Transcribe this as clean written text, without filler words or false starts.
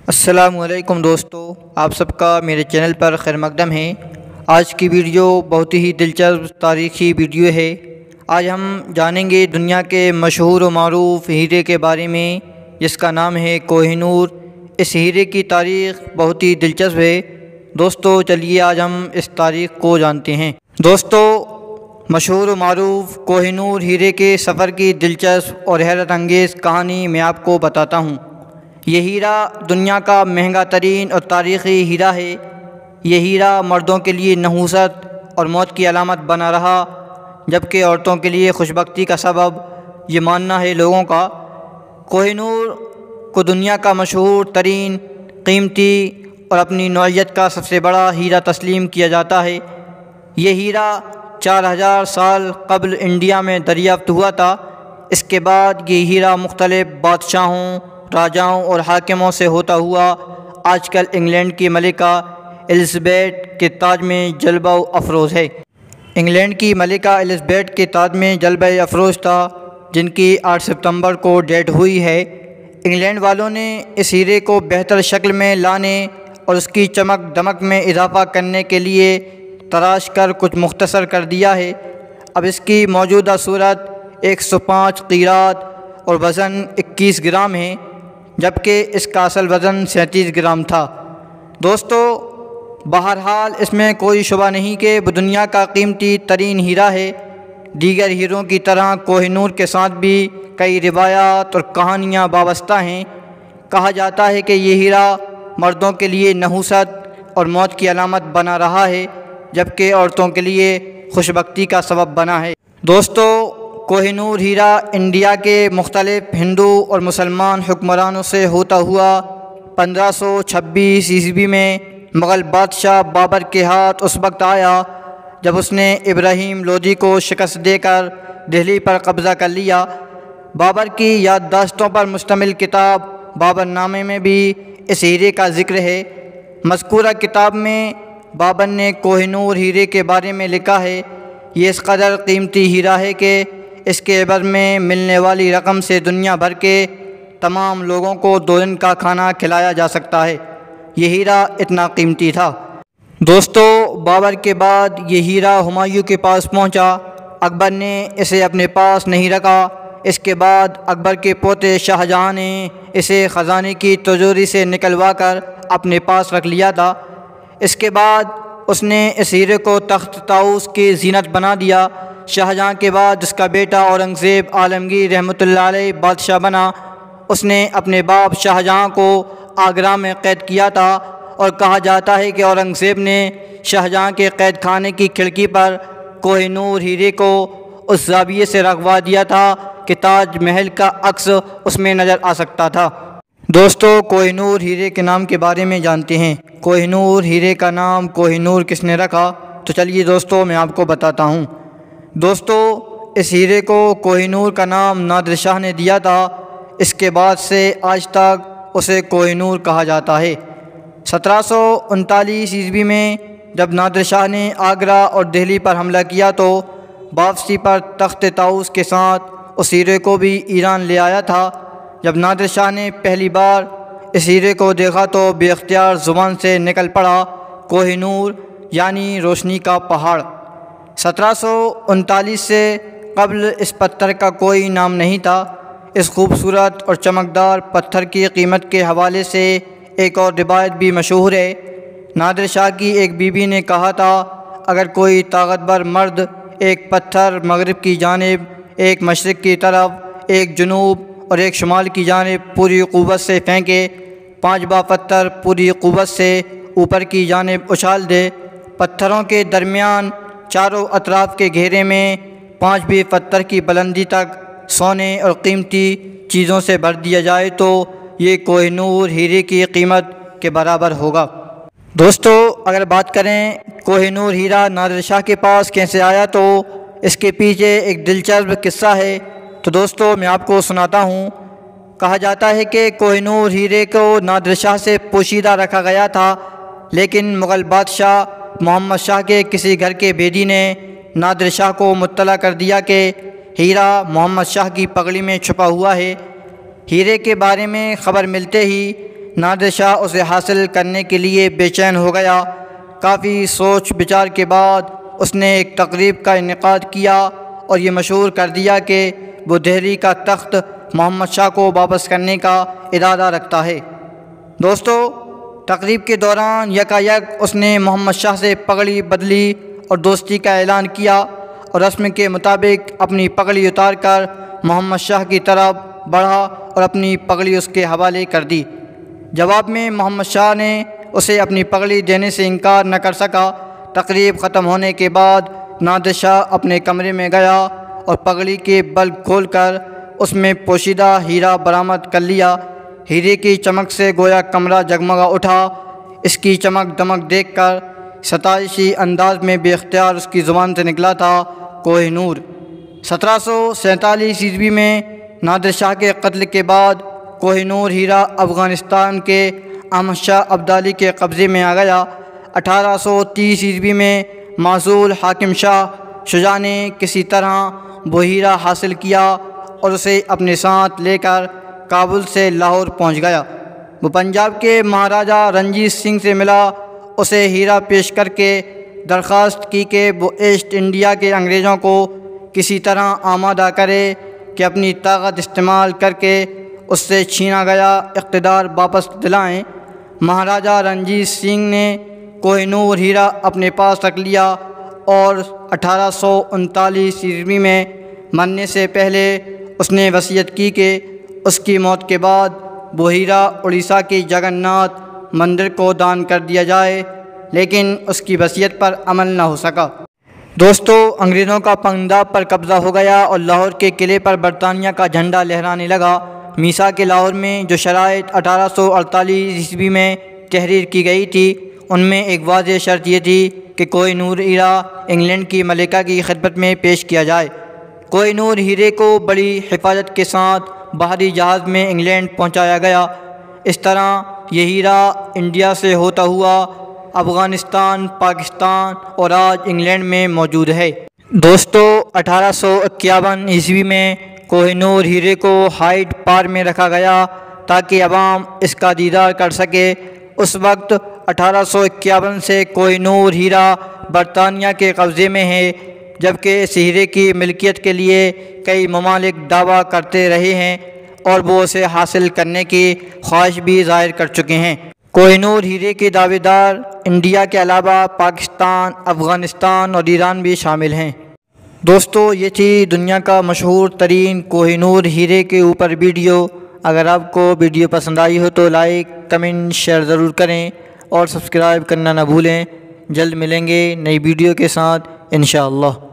السلام علیکم دوستو، آپ سب کا میرے چینل پر خیر مقدم ہے۔ آج کی ویڈیو بہت ہی دلچسپ تاریخی ویڈیو ہے۔ آج ہم جانیں گے دنیا کے مشہور و معروف ہیرے کے بارے میں، جس کا نام ہے کوہ نور۔ اس ہیرے کی تاریخ بہت ہی دلچسپ ہے۔ دوستو چلیے آج ہم اس تاریخ کو جانتے ہیں۔ دوستو، مشہور و معروف کوہ نور ہیرے کے سفر کی دلچسپ اور حیرت انگیز کہانی میں آپ کو بتاتا ہوں۔ یہ ہیرا دنیا کا مہنگا ترین اور تاریخی ہیرا ہے۔ یہ ہیرا مردوں کے لیے نحوست اور موت کی علامت بنا رہا، جبکہ عورتوں کے لیے خوشبختی کا سبب، یہ ماننا ہے لوگوں کا۔ کوہ نور کو دنیا کا مشہور ترین، قیمتی اور اپنی نوعیت کا سب سے بڑا ہیرا تسلیم کیا جاتا ہے۔ یہ ہیرا 4000 سال قبل انڈیا میں دریافت ہوا تھا۔ اس کے بعد یہ ہیرا مختلف بادشاہوں، راجاؤں اور حاکموں سے ہوتا ہوا آج کل انگلینڈ کی ملکہ الزبیتھ کے تاج میں جلوہ افروز ہے۔ انگلینڈ کی ملکہ الزبیتھ کے تاج میں جلوہ افروز تھا، جن کی 8 ستمبر کو ڈیتھ ہوئی ہے۔ انگلینڈ والوں نے اس ہیرے کو بہتر شکل میں لانے اور اس کی چمک دمک میں اضافہ کرنے کے لیے تراش کر کچھ مختصر کر دیا ہے۔ اب اس کی موجودہ صورت 105 قیراط اور وزن 21 گرام ہے، جبکہ اس کا اصل وزن 37 گرام تھا۔ دوستو، بہرحال اس میں کوئی شبہ نہیں کہ وہ دنیا کا قیمتی ترین ہیرا ہے۔ دیگر ہیروں کی طرح کوہ نور کے ساتھ بھی کئی روایات اور کہانیاں وابستہ ہیں۔ کہا جاتا ہے کہ یہ ہیرا مردوں کے لیے نحوست اور موت کی علامت بنا رہا ہے، جبکہ عورتوں کے لیے خوشبختی کا سبب بنا ہے۔ دوستو، کوہ نور ہیرا انڈیا کے مختلف ہندو اور مسلمان حکمرانوں سے ہوتا ہوا 1526 عیسوی میں مغل بادشاہ بابر کے ہاتھ اس وقت آیا جب اس نے ابراہیم لودھی کو شکست دے کر دہلی پر قبضہ کر لیا۔ بابر کی یادداشتوں پر مشتمل کتاب بابر نامے میں بھی اس ہیرے کا ذکر ہے۔ مذکورہ کتاب میں بابر نے کوہ نور ہیرے کے بارے میں لکھا ہے، یہ اس قدر قیمتی ہیرا ہے کہ اس کے عوض میں ملنے والی رقم سے دنیا بھر کے تمام لوگوں کو 2 دن کا کھانا کھلایا جا سکتا ہے۔ یہ ہیرا اتنا قیمتی تھا۔ دوستو، بابر کے بعد یہ ہیرا ہمایوں کے پاس پہنچا۔ اکبر نے اسے اپنے پاس نہیں رکھا۔ اس کے بعد اکبر کے پوتے شاہ جہاں نے اسے خزانے کی تجوری سے نکلوا کر اپنے پاس رکھ لیا تھا۔ اس کے بعد اس نے اس ہیرے کو تخت طاؤس کی زینت بنا دیا۔ شاہ جہاں کے بعد اس کا بیٹا اورنگزیب عالمگیر رحمۃ اللہ علیہ بادشاہ بنا۔ اس نے اپنے باپ شاہ جہاں کو آگرہ میں قید کیا تھا، اور کہا جاتا ہے کہ اورنگزیب نے شاہ جہاں کے قید خانے کی کھڑکی پر کوہ نور ہیرے کو اس زاویے سے رکھوا دیا تھا کہ تاج محل کا عکس اس میں نظر آ سکتا تھا۔ دوستو، کوہ نور ہیرے کے نام کے بارے میں جانتے ہیں۔ کوہ نور ہیرے کا نام کوہ نور کس نے رکھا؟ تو چلیے دوستو میں آپ کو بتاتا ہوں۔ دوستو، اس ہیرے کو کوہ نور کا نام نادر شاہ نے دیا تھا۔ اس کے بعد سے آج تک اسے کوہ نور کہا جاتا ہے۔ 1739 عیسوی میں جب نادر شاہ نے آگرہ اور دہلی پر حملہ کیا تو واپسی پر تخت طاؤس کے ساتھ اس ہیرے کو بھی ایران لے آیا تھا۔ جب نادر شاہ نے پہلی بار اس ہیرے کو دیکھا تو بے اختیار زبان سے نکل پڑا کوہ نور، یعنی روشنی کا پہاڑ۔ 1739 سے قبل اس پتھر کا کوئی نام نہیں تھا۔ اس خوبصورت اور چمکدار پتھر کی قیمت کے حوالے سے ایک اور روایت بھی مشہور ہے۔ نادر شاہ کی ایک بیوی نے کہا تھا، اگر کوئی طاقتور مرد ایک پتھر مغرب کی جانب، ایک مشرق کی طرف، ایک جنوب اور ایک شمال کی جانب پوری قوت سے پھینکے، 5واں پتھر پوری قوت سے اوپر کی جانب اچھال دے، پتھروں کے درمیان چاروں اطراف کے گھیرے میں 5ویں پتھر کی بلندی تک سونے اور قیمتی چیزوں سے بھر دیا جائے تو یہ کوہ نور ہیرے کی قیمت کے برابر ہوگا۔ دوستو، اگر بات کریں کوہ نور ہیرا نادر شاہ کے پاس کیسے آیا تو اس کے پیچھے ایک دلچسپ قصہ ہے۔ تو دوستو میں آپ کو سناتا ہوں۔ کہا جاتا ہے کہ کوہ نور ہیرے کو نادر شاہ سے پوشیدہ رکھا گیا تھا، لیکن مغل بادشاہ محمد شاہ کے کسی گھر کے بھیدی نے نادر شاہ کو مطلع کر دیا کہ ہیرا محمد شاہ کی پگڑی میں چھپا ہوا ہے۔ ہیرے کے بارے میں خبر ملتے ہی نادر شاہ اسے حاصل کرنے کے لیے بے چین ہو گیا۔ کافی سوچ بچار کے بعد اس نے ایک تقریب کا انعقاد کیا اور یہ مشہور کر دیا کہ وہ دہلی کا تخت محمد شاہ کو واپس کرنے کا ارادہ رکھتا ہے۔ دوستو، تقریب کے دوران یکایک اس نے محمد شاہ سے پگڑی بدلی اور دوستی کا اعلان کیا اور رسم کے مطابق اپنی پگڑی اتار کر محمد شاہ کی طرف بڑھا اور اپنی پگڑی اس کے حوالے کر دی۔ جواب میں محمد شاہ نے اسے اپنی پگڑی دینے سے انکار نہ کر سکا۔ تقریب ختم ہونے کے بعد نادر شاہ اپنے کمرے میں گیا اور پگڑی کے بلب کھول کر اس میں پوشیدہ ہیرا برآمد کر لیا۔ ہیرے کی چمک سے گویا کمرہ جگمگا اٹھا۔ اس کی چمک دمک دیکھ کر ستائشی انداز میں بے اختیار اس کی زبان سے نکلا تھا کوہ نور۔ 1747 عیسوی میں نادر شاہ کے قتل کے بعد کوہ نور ہیرا افغانستان کے احمد شاہ ابدالی کے قبضے میں آ گیا۔ 1830 عیسوی میں معزول حاکم شاہ شجاع نے کسی طرح وہ ہیرا حاصل کیا اور اسے اپنے ساتھ لے کر کابل سے لاہور پہنچ گیا۔ وہ پنجاب کے مہاراجہ رنجیت سنگھ سے ملا، اسے ہیرا پیش کر کے درخواست کی کہ وہ ایسٹ انڈیا کے انگریزوں کو کسی طرح آمادہ کرے کہ اپنی طاقت استعمال کر کے اس سے چھینا گیا اقتدار واپس دلائیں۔ مہاراجہ رنجیت سنگھ نے کوہ نور ہیرا اپنے پاس رکھ لیا اور 1839 عیسوی میں مرنے سے پہلے اس نے وصیت کی کہ اس کی موت کے بعد وہ ہیرا اڑیسہ کی جگن ناتھ مندر کو دان کر دیا جائے، لیکن اس کی وصیت پر عمل نہ ہو سکا۔ دوستو، انگریزوں کا پنجاب پر قبضہ ہو گیا اور لاہور کے قلعے پر برطانیہ کا جھنڈا لہرانے لگا۔ میثاق لاہور میں جو شرائط 1848 عیسوی میں تحریر کی گئی تھی، ان میں ایک واضح شرط یہ تھی کہ کوہ نور ہیرا انگلینڈ کی ملکہ کی خدمت میں پیش کیا جائے۔ کوہ نور ہیرے کو بڑی حفاظت کے ساتھ بحری جہاز میں انگلینڈ پہنچایا گیا۔ اس طرح یہ ہیرا انڈیا سے ہوتا ہوا افغانستان، پاکستان اور آج انگلینڈ میں موجود ہے۔ دوستو، 1851 عیسوی میں کوہ نور ہیرے کو ہائیڈ پارک میں رکھا گیا تاکہ عوام اس کا دیدار کر سکے۔ اس وقت 1851 سے کوہ نور ہیرا برطانیہ کے قبضے میں ہے، جبکہ اس ہیرے کی ملکیت کے لیے کئی ممالک دعویٰ کرتے رہے ہیں اور وہ اسے حاصل کرنے کی خواہش بھی ظاہر کر چکے ہیں۔ کوہ نور ہیرے کے دعوے دار انڈیا کے علاوہ پاکستان، افغانستان اور ایران بھی شامل ہیں۔ دوستو، یہ تھی دنیا کا مشہور ترین کوہ نور ہیرے کے اوپر ویڈیو۔ اگر آپ کو ویڈیو پسند آئی ہو تو لائک، کمنٹ، شیئر ضرور کریں اور سبسکرائب کرنا نہ بھولیں۔ جلد ملیں گے نئی ویڈیو کے ساتھ انشاءاللہ۔